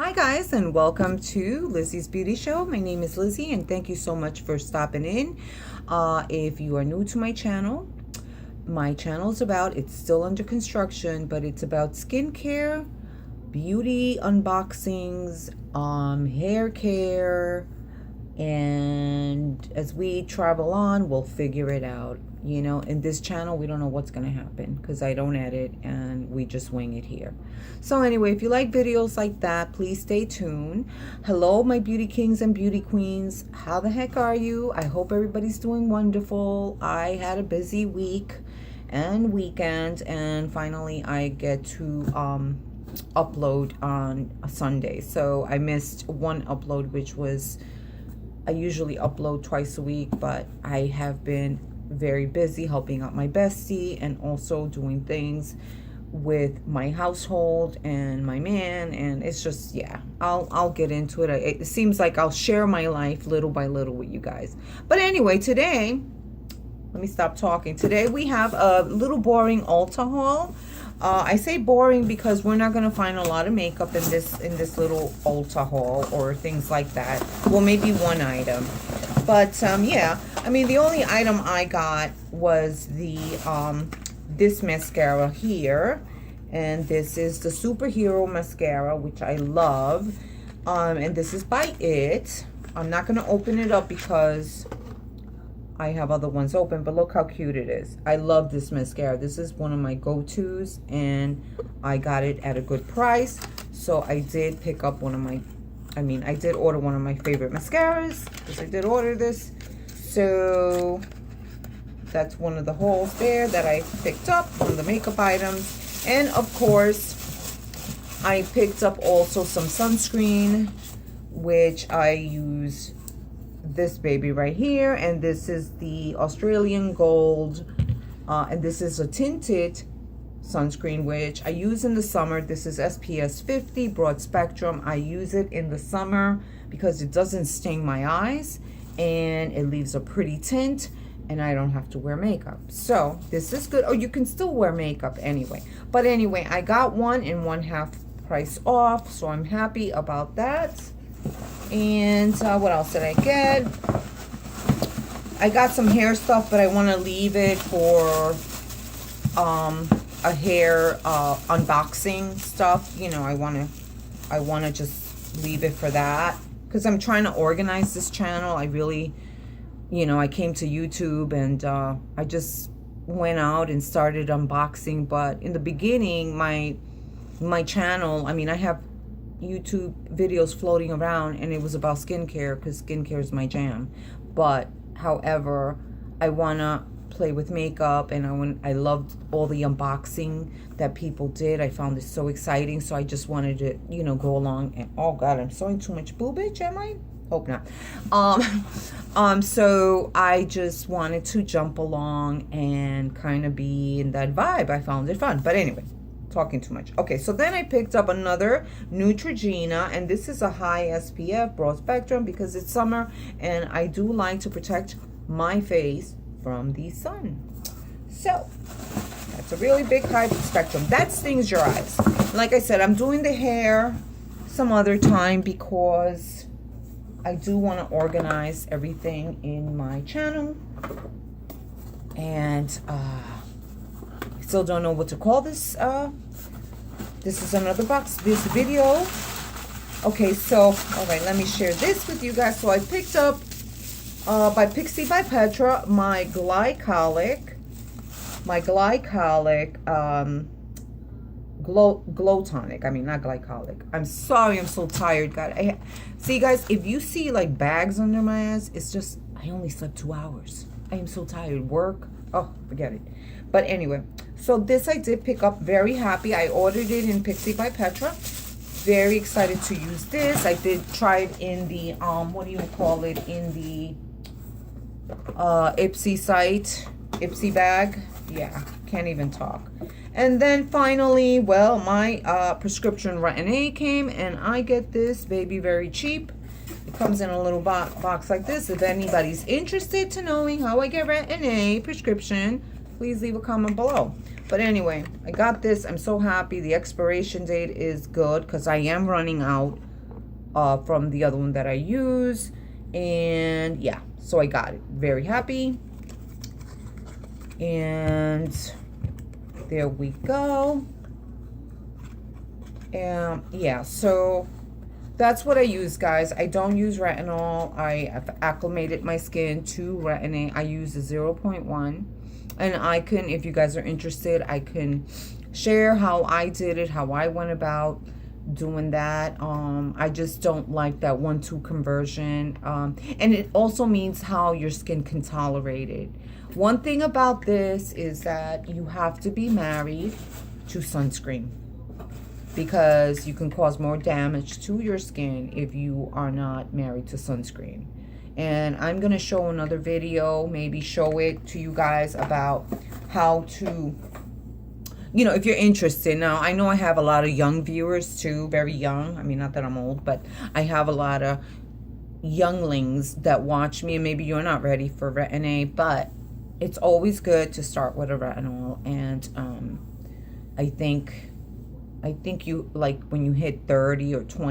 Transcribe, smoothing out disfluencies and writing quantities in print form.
Hi guys, and welcome to Lizzie's Beauty Show. My name is Lizzie and thank you so much for stopping in. If you are new to my channel is about, it's still under construction, but it's about skincare, beauty unboxings, hair care, and as we travel on, we'll figure it out. You know, in this channel, we don't know what's going to happen because I don't edit and we just wing it here. So anyway, if you like videos like that, please stay tuned. Hello, my beauty kings and beauty queens. How the heck are you? I hope everybody's doing wonderful. I had a busy week and weekend, and finally I get to upload on a Sunday. So I missed one upload, which was, I usually upload twice a week, but I have been very busy helping out my bestie and also doing things with my household and my man, and it's just, yeah, I'll get into it. It seems like I'll share my life little by little with you guys. But anyway, today, let me stop talking. Today we have a little boring Ulta haul. I say boring because we're not going to find a lot of makeup in this little Ulta haul or things like that. Well, maybe one item. But yeah, I mean, the only item I got was the this mascara here. And this is the Superhero Mascara, which I love. And this is by It. I'm not going to open it up because I have other ones open, but look how cute it is. I love this mascara. This is one of my go-tos, and I got it at a good price. So I did pick up one of my, I did order one of my favorite mascaras, because I did order this. So that's one of the hauls there that I picked up from the makeup items. And of course, I picked up also some sunscreen, which I use this baby right here, and this is the Australian Gold, and this is a tinted sunscreen which I use in the summer. This is SPF 50 broad spectrum. I use it in the summer because it doesn't sting my eyes and it leaves a pretty tint, and I don't have to wear makeup. So this is good. Oh, you can still wear makeup anyway, but anyway, I got one in one half price off, so I'm happy about that. And what else did I get? I got some hair stuff, but I want to leave it for a hair unboxing stuff. You know, I want to just leave it for that because I'm trying to organize this channel. I really, you know, I came to YouTube and I just went out and started unboxing. But in the beginning, my channel, I have YouTube videos floating around, and it was about skincare because skincare is my jam. But however, I want to play with makeup, and I loved all the unboxing that people did. I found it so exciting, so I just wanted to, you know, go along. And oh god, I'm sewing too much boobage, am I? Hope not. So I just wanted to jump along and kind of be in that vibe. I found it fun. But anyway, talking too much. Okay, so then I picked up another Neutrogena, and this is a high SPF broad spectrum because it's summer and I do like to protect my face from the sun. So that's a really big high spectrum. That stings your eyes. Like I said, I'm doing the hair some other time because I do want to organize everything in my channel, and still don't know what to call this. This is another box, this video. Okay, so all right, let me share this with you guys. So I picked up by Pixie by Petra my glycolic glow tonic. Not glycolic. I'm sorry, I'm so tired, guys. See, guys, if you see like bags under my eyes, it's just I only slept 2 hours. I am so tired. Work, oh, forget it. But anyway, so this I did pick up. Very happy. I ordered it in Pixie by Petra. Very excited to use this. I did try it in the what do you call it, in the Ipsy site, Ipsy bag. Yeah, can't even talk. And then finally, well, my prescription Retin-A came, and I get this baby very cheap. It comes in a little box like this. If anybody's interested to knowing how I get Retin-A prescription, please leave a comment below. But anyway, I got this. I'm so happy. The expiration date is good because I am running out from the other one that I use. And yeah, so I got it. Very happy. And there we go. And yeah, so that's what I use, guys. I don't use retinol. I have acclimated my skin to retin-A. I use the 0.1. And I can, if you guys are interested, I can share how I did it, how I went about doing that. I just don't like that 1-2 conversion. And it also means how your skin can tolerate it. One thing about this is that you have to be married to sunscreen, because you can cause more damage to your skin if you are not married to sunscreen. And I'm going to show another video, maybe show it to you guys about how to, you know, if you're interested. Now, I know I have a lot of young viewers too, very young. I mean, not that I'm old, but I have a lot of younglings that watch me, and maybe you're not ready for retin-A, but it's always good to start with a retinol. And I think you, like, when you hit 30 or 20,